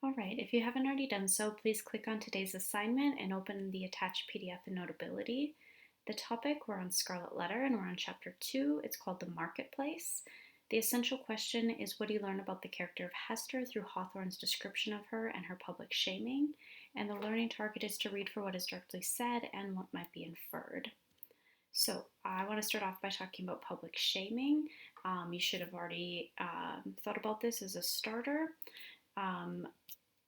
All right, if you haven't already done so, please click on today's assignment and open the attached PDF in Notability. The topic, we're on Scarlet Letter and we're on chapter 2. It's called The Marketplace. The essential question is, what do you learn about the character of Hester through Hawthorne's description of her and her public shaming? And the learning target is to read for what is directly said and what might be inferred. So I want to start off by talking about public shaming. You should have already thought about this as a starter. Um,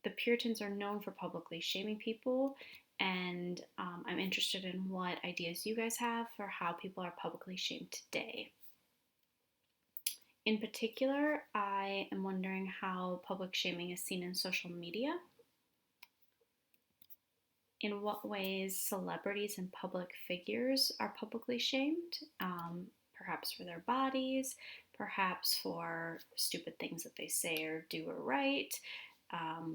the Puritans are known for publicly shaming people, and I'm interested in what ideas you guys have for how people are publicly shamed today. In particular, I am wondering how public shaming is seen in social media. In what ways celebrities and public figures are publicly shamed, perhaps for their bodies, perhaps for stupid things that they say or do or write,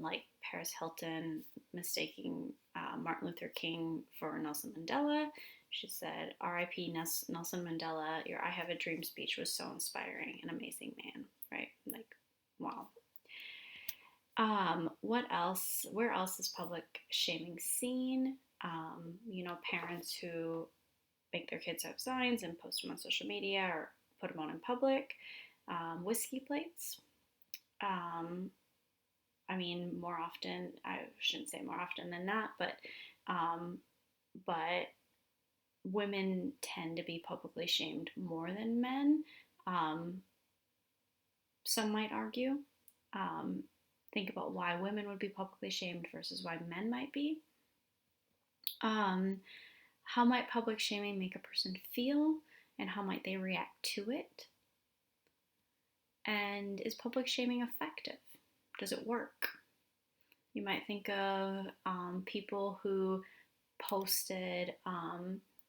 like Paris Hilton mistaking Martin Luther King for Nelson Mandela. She said, R.I.P. Nelson Mandela, your I Have a Dream speech was so inspiring, an amazing man, right? Like, wow. What else? Where else is public shaming seen? Parents who make their kids have signs and post them on social media or put them on in public. Whiskey plates. Um, More often, I shouldn't say more often than that, um, but women tend to be publicly shamed more than men. Um, some might argue. Um, think about why women would be publicly shamed versus why men might be. Um, how might public shaming make a person feel, and how might they react to it? And is public shaming effective? Does it work? You might think of people who posted,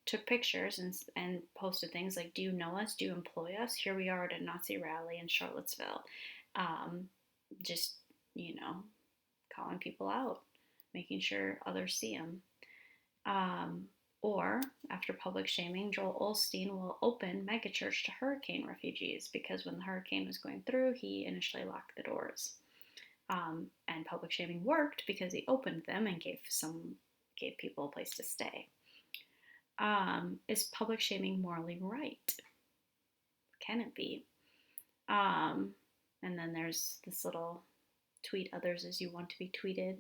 took pictures and posted things like, do you know us? Do you employ us? Here we are at a Nazi rally in Charlottesville. Um, just, calling people out, making sure others see them. Or, after public shaming, Joel Osteen will open megachurch to hurricane refugees because when the hurricane was going through, he initially locked the doors. And public shaming worked because he opened them and gave people a place to stay. Is public shaming morally right? Can it be? And then there's this little tweet others as you want to be tweeted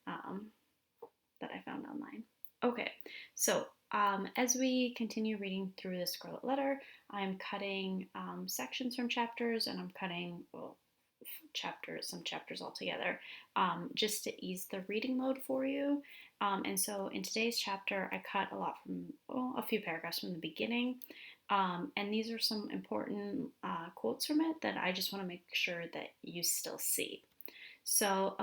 that I found online. Okay, so as we continue reading through the Scarlet Letter, I'm cutting sections from chapters, and I'm cutting, some chapters altogether, just to ease the reading load for you. And so in today's chapter, I cut a few paragraphs from the beginning. And these are some important quotes from it that I just want to make sure that you still see. So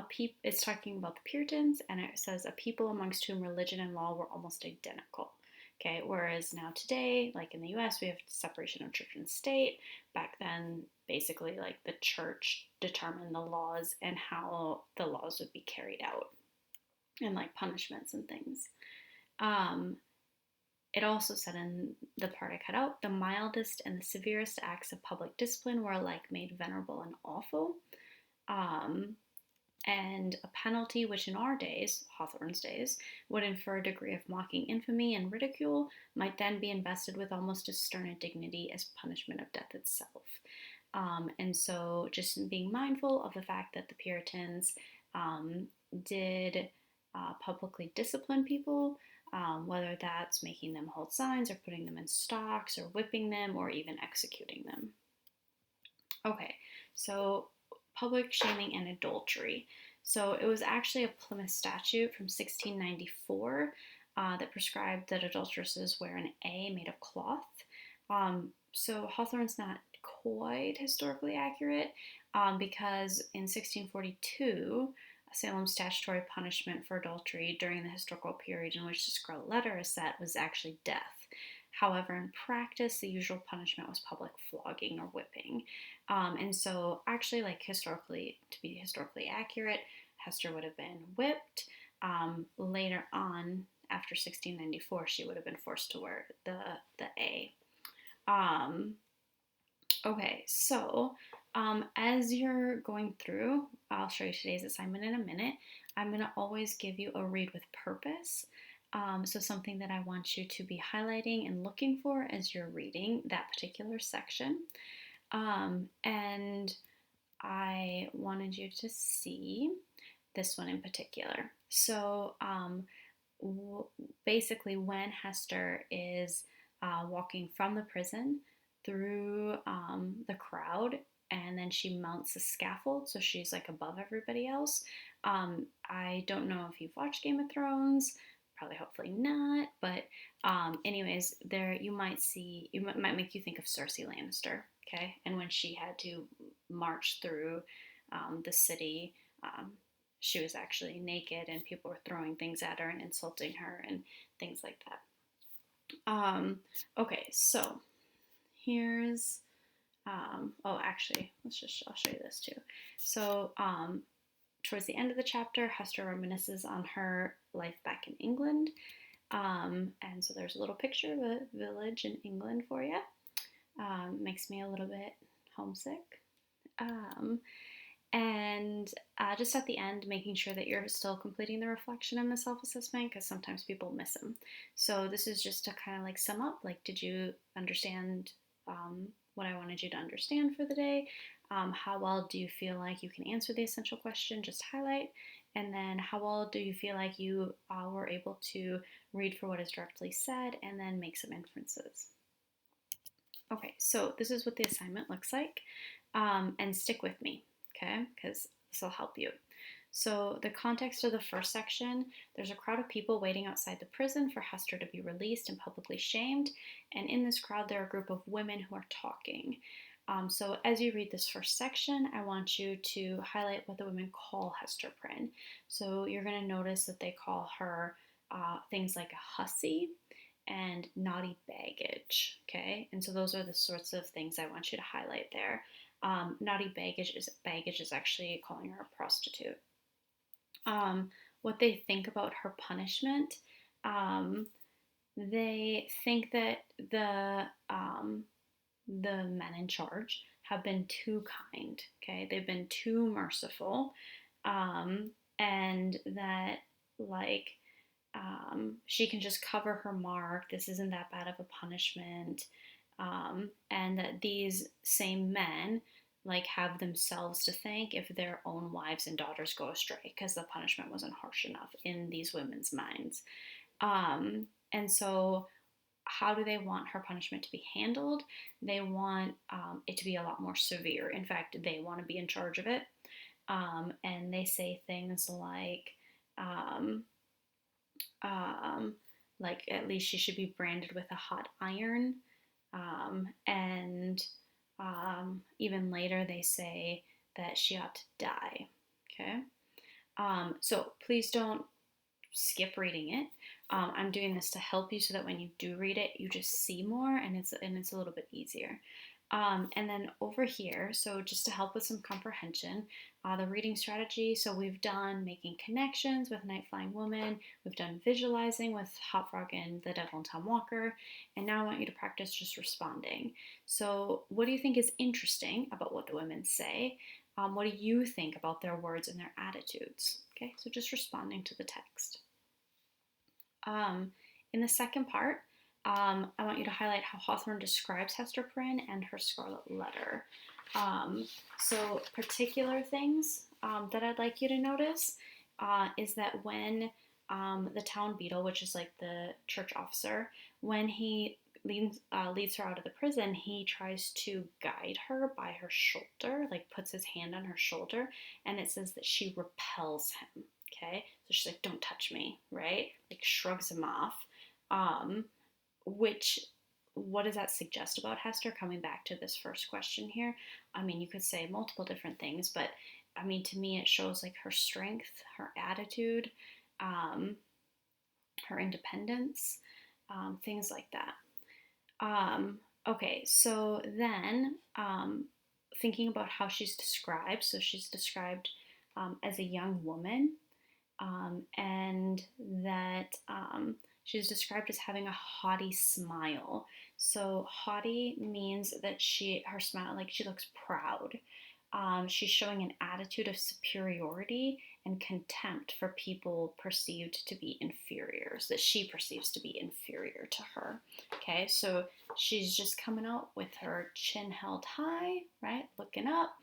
it's talking about the Puritans, and it says, a people amongst whom religion and law were almost identical. Okay, whereas now today, like in the US, we have separation of church and state. Back then, basically, like the church determined the laws and how the laws would be carried out, and like punishments and things. It also said in the part I cut out, the mildest and the severest acts of public discipline were alike made venerable and awful. And a penalty which in our days, Hawthorne's days, would infer a degree of mocking infamy and ridicule might then be invested with almost as stern a dignity as punishment of death itself. And so just being mindful of the fact that the Puritans did publicly discipline people, whether that's making them hold signs or putting them in stocks or whipping them or even executing them. Okay, so public shaming and adultery. So it was actually a Plymouth statute from 1694 that prescribed that adulteresses wear an A made of cloth. So Hawthorne's not quite historically accurate because in 1642, Salem's statutory punishment for adultery during the historical period in which the Scarlet Letter is set was actually death. However, in practice, the usual punishment was public flogging or whipping. And so actually, to be historically accurate, Hester would have been whipped. Later on, after 1694, she would have been forced to wear the A. Okay, so As you're going through, I'll show you today's assignment in a minute. I'm going to always give you a read with purpose. So, something that I want you to be highlighting and looking for as you're reading that particular section. And I wanted you to see this one in particular. So, basically, when Hester is walking from the prison through the crowd, and then she mounts a scaffold, so she's like above everybody else. I don't know if you've watched Game of Thrones, probably hopefully not, but anyways, there you might see, might make you think of Cersei Lannister, okay? And when she had to march through the city, um, she was actually naked and people were throwing things at her and insulting her and things like that. Okay, so here's, oh, actually, I'll show you this too. So, towards the end of the chapter, Hester reminisces on her life back in England. And so there's a little picture of a village in England for you. Makes me a little bit homesick. And just at the end, making sure that you're still completing the reflection and the self-assessment, because sometimes people miss them. So this is just to kind of like sum up, like, did you understand what I wanted you to understand for the day? How well do you feel like you can answer the essential question? Just highlight. And then how well do you feel like you were able to read for what is directly said and then make some inferences? Okay, so this is what the assignment looks like. And stick with me, okay? Because this will help you. So, the context of the first section, there's a crowd of people waiting outside the prison for Hester to be released and publicly shamed. And in this crowd, there are a group of women who are talking. So, as you read this first section, I want you to highlight what the women call Hester Prynne. So, you're going to notice that they call her things like a hussy and naughty baggage, okay? And so, those are the sorts of things I want you to highlight there. Naughty baggage is actually calling her a prostitute. What they think about her punishment, they think that the men in charge have been too kind. Okay, they've been too merciful, and that like she can just cover her mark. This isn't that bad of a punishment, and that these same men like have themselves to thank if their own wives and daughters go astray because the punishment wasn't harsh enough in these women's minds. And so how do they want her punishment to be handled? They want it to be a lot more severe. In fact, they want to be in charge of it. And they say things um, like at least she should be branded with a hot iron. And even later, they say that she ought to die. Okay? So please don't skip reading it. I'm doing this to help you so that when you do read it, you just see more and it's a little bit easier. And then over here, so just to help with some comprehension, the reading strategy. So we've done making connections with Night Flying Woman. We've done visualizing with Hot Frog and The Devil and Tom Walker. And now I want you to practice just responding. So what do you think is interesting about what the women say? What do you think about their words and their attitudes? Okay, so just responding to the text. In the second part, I want you to highlight how Hawthorne describes Hester Prynne and her Scarlet Letter. So particular things that I'd like you to notice is that when the town beadle, which is like the church officer, when he leads her out of the prison, he tries to guide her by her shoulder, like puts his hand on her shoulder, and it says that she repels him. Okay, so she's like, "Don't touch me," right? Like shrugs him off. Which, what does that suggest about Hester? Coming back to this first question here, I mean, you could say multiple different things, but I mean, to me, it shows like her strength, her attitude, her independence, things like that. Okay, so then thinking about how she's described, so she's described as a young woman, and that she's described as having a haughty smile. So haughty means that her smile, like she looks proud. She's showing an attitude of superiority and contempt for people perceived to be inferiors, that she perceives to be inferior to her. Okay, so she's just coming out with her chin held high, right? Looking up,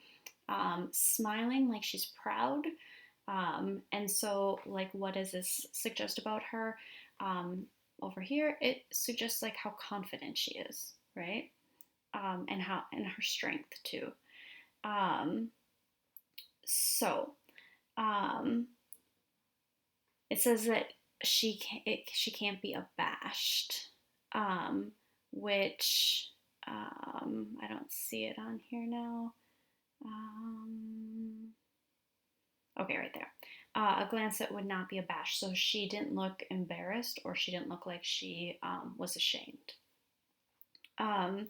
smiling like she's proud. And so, like, what does this suggest about her? Um, Over here, it suggests like how confident she is, right? And her strength too. Um, so um, it says that she can't be abashed, um, which I don't see it on here now. Um, okay, right there. A glance that would not be abashed. So she didn't look embarrassed, or she didn't look like she was ashamed. Um,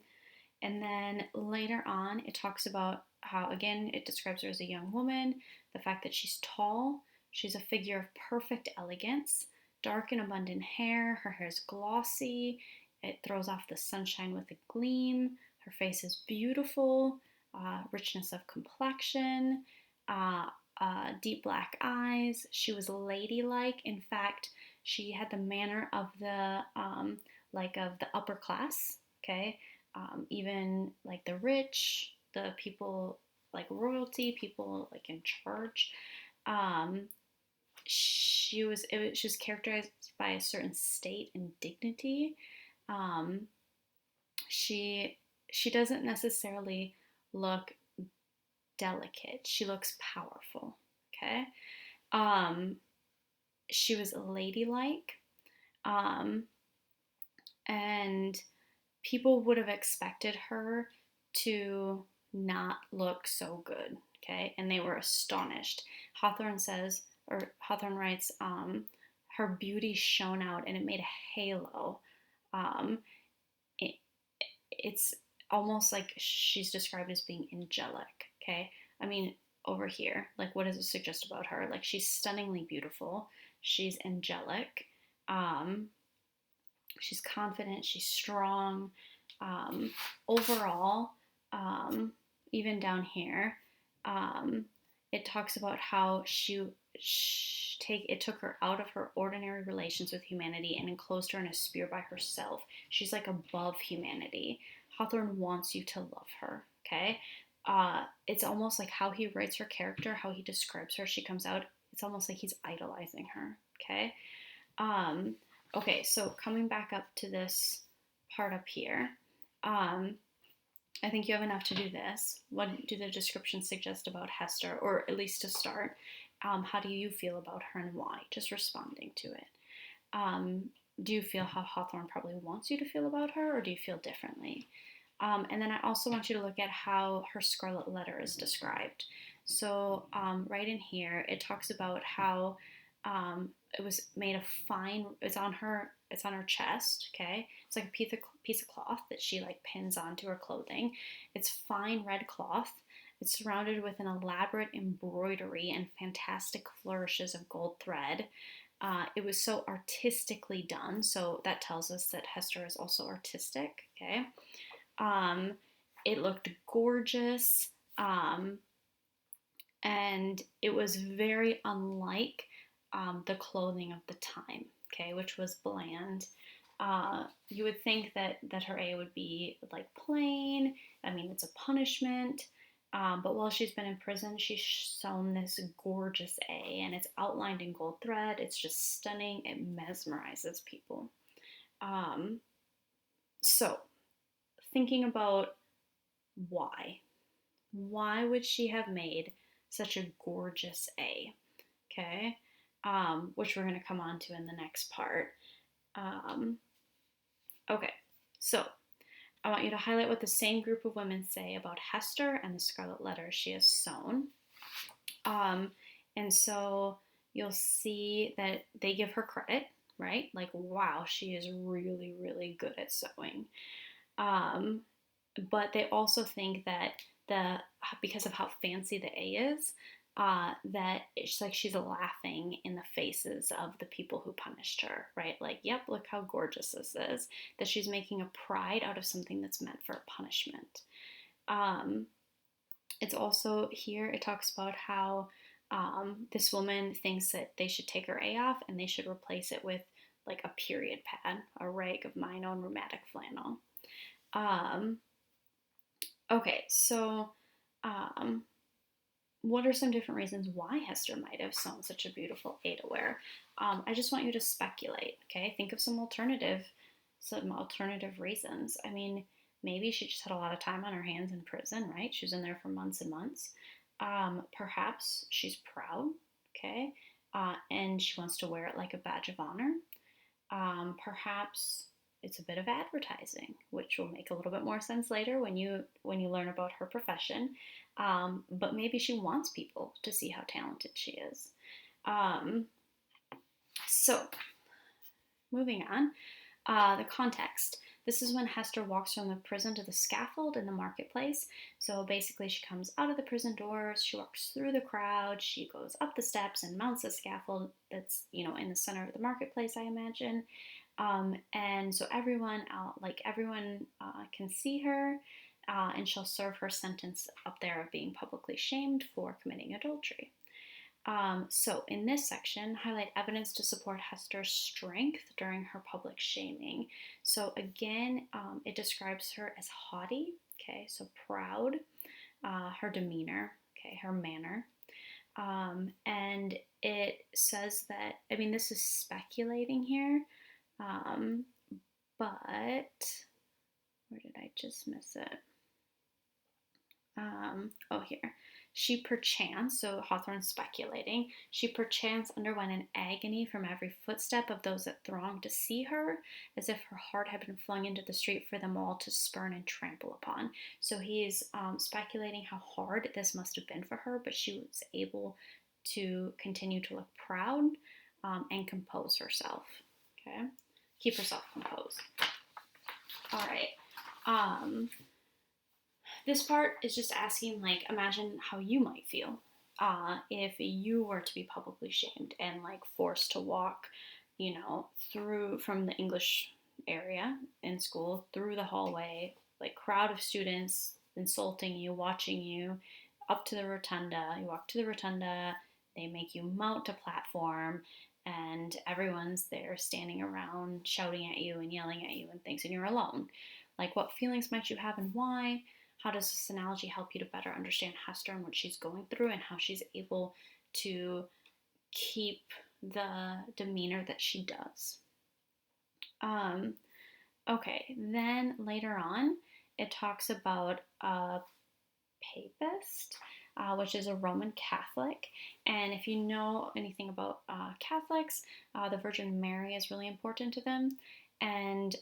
And then later on, it talks about how, again, it describes her as a young woman, the fact that she's tall, she's a figure of perfect elegance, dark and abundant hair, her hair is glossy, it throws off the sunshine with a gleam, her face is beautiful, richness of complexion, uh, deep black eyes. She was ladylike. In fact, she had the manner of the of the upper class. Okay, even like the rich, the people like royalty, people like in charge. Um, she was characterized by a certain state and dignity. Um, she she doesn't necessarily look delicate. She looks powerful. Okay. Um, she was ladylike. Um, and people would have expected her to not look so good, okay? And they were astonished. Hawthorne says, or Hawthorne writes, her beauty shone out and it made a halo. Um, it, it's almost like she's described as being angelic, okay? I mean, over here, like, what does it suggest about her? Like, she's stunningly beautiful, she's angelic, um, she's confident, she's strong. Um, Overall, um, even down here, um, it talks about how it took her out of her ordinary relations with humanity and enclosed her in a sphere by herself. She's like above humanity. Hawthorne wants you to love her. Okay, it's almost like how he writes her character, how he describes her. She comes out. It's almost like he's idolizing her. Okay. Um, okay, so coming back up to this part up here, um, I think you have enough to do this. What do the descriptions suggest about Hester, or at least to start? How do you feel about her and why? Just responding to it. Um, do you feel how Hawthorne probably wants you to feel about her, or do you feel differently? And then I also want you to look at how her scarlet letter is described. So, right in here, it talks about how it was made of fine. It's on her chest. Okay, it's like a piece of cloth that she like pins onto her clothing. It's fine red cloth. It's surrounded with an elaborate embroidery and fantastic flourishes of gold thread. It was so artistically done, so that tells us that Hester is also artistic. Okay, um, it looked gorgeous, and it was very unlike the clothing of the time, okay, which was bland. You would think that her A would be like plain. I mean, it's a punishment. But while she's been in prison, she's sewn this gorgeous A, and it's outlined in gold thread. It's just stunning. It mesmerizes people. Um, so, thinking about why. Why would she have made such a gorgeous A? Okay, which we're going to come on to in the next part. Um, okay, so I want you to highlight what the same group of women say about Hester and the scarlet letter she has sewn. And so you'll see that they give her credit, right? Like, wow, she is really, really good at sewing. Um, but they also think that because of how fancy the A is, that it's like she's laughing in the faces of the people who punished her, right? Like, yep, look how gorgeous this is. That she's making a pride out of something that's meant for a punishment. Um, It's also here, it talks about how this woman thinks that they should take her A off and they should replace it with like a period pad, a rag of mine own rheumatic flannel. Um, okay, so um, what are some different reasons why Hester might have sewn such a beautiful A to wear? I just want you to speculate, okay? Think of some alternative reasons. I mean, maybe she just had a lot of time on her hands in prison, right? She was in there for months and months. Perhaps she's proud, okay? And she wants to wear it like a badge of honor. Perhaps it's a bit of advertising, which will make a little bit more sense later when you learn about her profession. But maybe she wants people to see how talented she is. Um, so, moving on, the context. This is when Hester walks from the prison to the scaffold in the marketplace. So basically, she comes out of the prison doors, she walks through the crowd, she goes up the steps and mounts the scaffold that's, in the center of the marketplace, I imagine. And so everyone can see her, and she'll serve her sentence up there of being publicly shamed for committing adultery. So in this section, highlight evidence to support Hester's strength during her public shaming. So again, it describes her as haughty, okay, so proud, her demeanor, okay, her manner. And it says that, I mean, this is speculating here, um, but where did I just miss it? Oh, here. She perchance, so Hawthorne's speculating, she perchance underwent an agony from every footstep of those that thronged to see her, as if her heart had been flung into the street for them all to spurn and trample upon. So he's speculating how hard this must have been for her, but she was able to continue to look proud and compose herself. Okay? Keep herself composed. All right. This part is just asking, like, imagine how you might feel if you were to be publicly shamed and, like, forced to walk, through from the English area in school through the hallway, like, crowd of students insulting you, watching you, up to the rotunda. You walk to the rotunda, they make you mount a platform, and everyone's there standing around shouting at you and yelling at you and things, and you're alone. Like, what feelings might you have and why? How does this analogy help you to better understand Hester and what she's going through and how she's able to keep the demeanor that she does? Okay, then later on, it talks about a papist, which is a Roman Catholic. And if you know anything about Catholics, the Virgin Mary is really important to them. And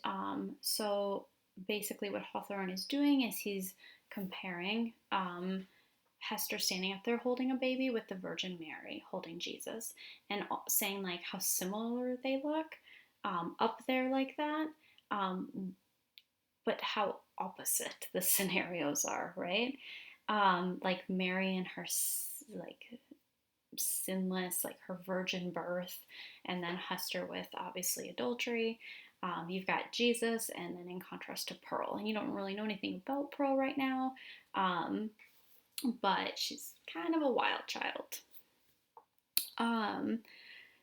so basically, what Hawthorne is doing is he's comparing Hester standing up there holding a baby with the Virgin Mary holding Jesus, and saying like how similar they look up there like that, but how opposite the scenarios are, right? Like Mary and her like sinless, like her virgin birth, and then Hester with obviously adultery. You've got Jesus, and then in contrast to Pearl, and you don't really know anything about Pearl right now, but she's kind of a wild child.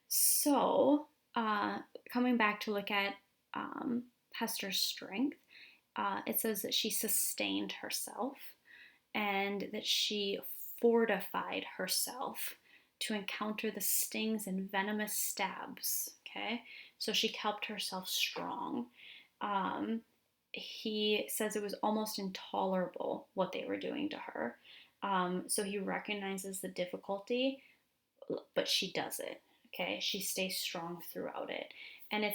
So, coming back to look at Hester's strength, it says that she sustained herself and that she fortified herself to encounter the stings and venomous stabs. Okay, so she kept herself strong. He says it was almost intolerable what they were doing to her. So he recognizes the difficulty, but she does it. Okay, she stays strong throughout it, and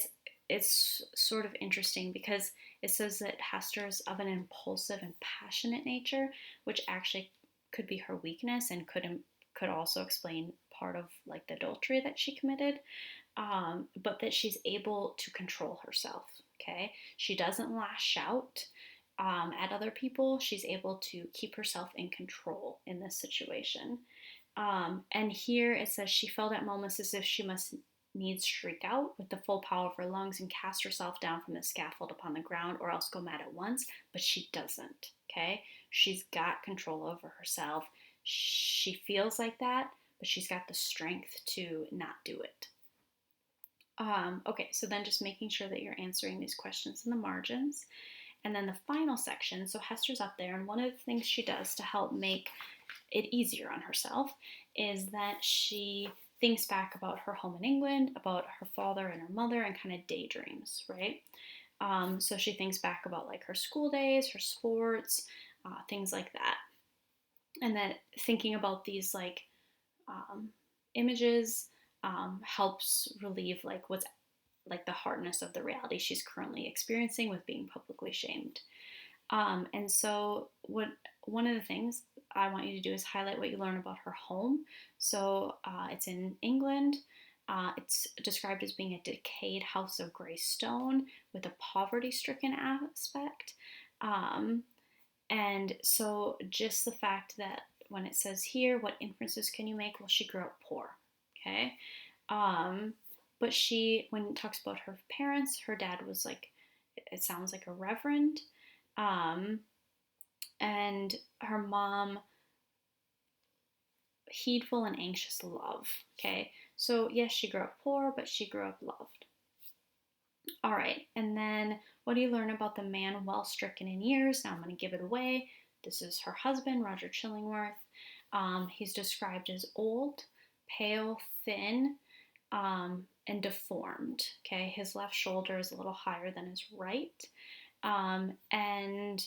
it's sort of interesting because it says that Hester's of an impulsive and passionate nature, which actually could be her weakness and could also explain part of like the adultery that she committed, but that she's able to control herself. Okay, she doesn't lash out at other people. She's able to keep herself in control in this situation. And here it says she felt at moments as if she must needs shriek out with the full power of her lungs and cast herself down from the scaffold upon the ground or else go mad at once, but she doesn't. Okay, She's got control over herself. She feels like that, but she's got the strength to not do it. Okay, so then just making sure that you're answering these questions in the margins. And then the final section, so Hester's up there, and one of the things she does to help make it easier on herself is that she thinks back about her home in England, about her father and her mother, and kind of daydreams, right? So she thinks back about like her school days, her sports, things like that. And then thinking about these like um, images helps relieve like what's like the hardness of the reality she's currently experiencing with being publicly shamed. And so, what one of the things I want you to do is highlight what you learn about her home. So it's in England. It's described as being a decayed house of grey stone with a poverty-stricken aspect. Um, and so, just the fact that when it says here, what inferences can you make? Well, she grew up poor. Okay. Um, but when it talks about her parents, her dad was like, it sounds like a reverend. Um, and her mom, heedful and anxious love. Okay. So, yes, she grew up poor, but she grew up loved. All right. And then what do you learn about the man well stricken in years? Now I'm going to give it away. This is her husband, Roger Chillingworth. He's described as old, pale, thin, and deformed. Okay, his left shoulder is a little higher than his right, and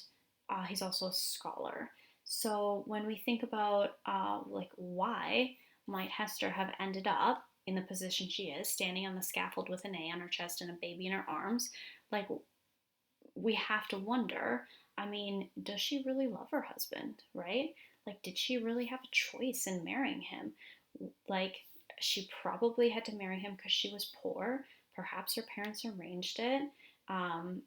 he's also a scholar. So when we think about like why might Hester have ended up in the position she is, standing on the scaffold with an A on her chest and a baby in her arms, like we have to wonder, I mean, does she really love her husband, right? Like, did she really have a choice in marrying him? Like, she probably had to marry him because she was poor. Perhaps her parents arranged it. Um,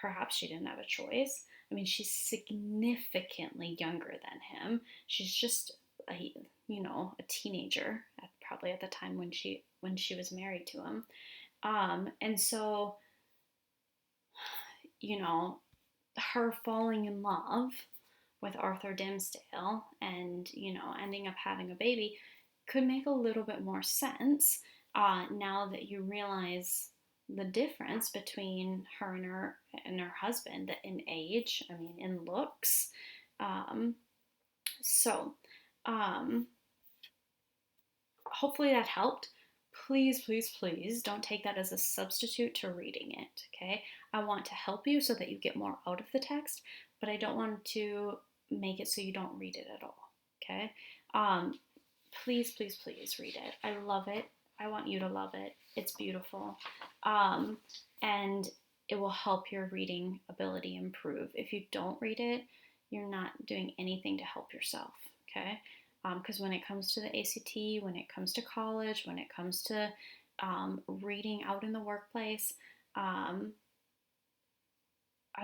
Perhaps she didn't have a choice. I mean, she's significantly younger than him. She's just a teenager probably at the time when she was married to him. And so you know, her falling in love with Arthur Dimmesdale and, ending up having a baby could make a little bit more sense now that you realize the difference between her and her husband in age, I mean, in looks. Um, so, um, hopefully that helped. Please, please, please don't take that as a substitute to reading it, okay? I want to help you so that you get more out of the text, but I don't want to make it so you don't read it at all, okay? Please, please, please read it. I love it. I want you to love it. It's beautiful. And it will help your reading ability improve. If you don't read it, you're not doing anything to help yourself, okay? Because when it comes to the ACT, when it comes to college, when it comes to reading out in the workplace, I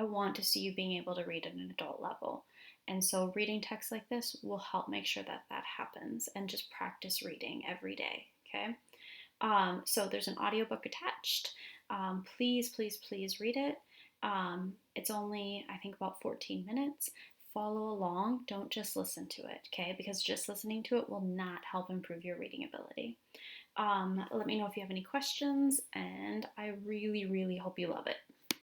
want to see you being able to read at an adult level. And so reading text like this will help make sure that that happens, and just practice reading every day, okay? So there's an audiobook attached. Please, please, please read it. It's only, I think, about 14 minutes. Follow along. Don't just listen to it, okay? Because just listening to it will not help improve your reading ability. Let me know if you have any questions, and I really, really hope you love it.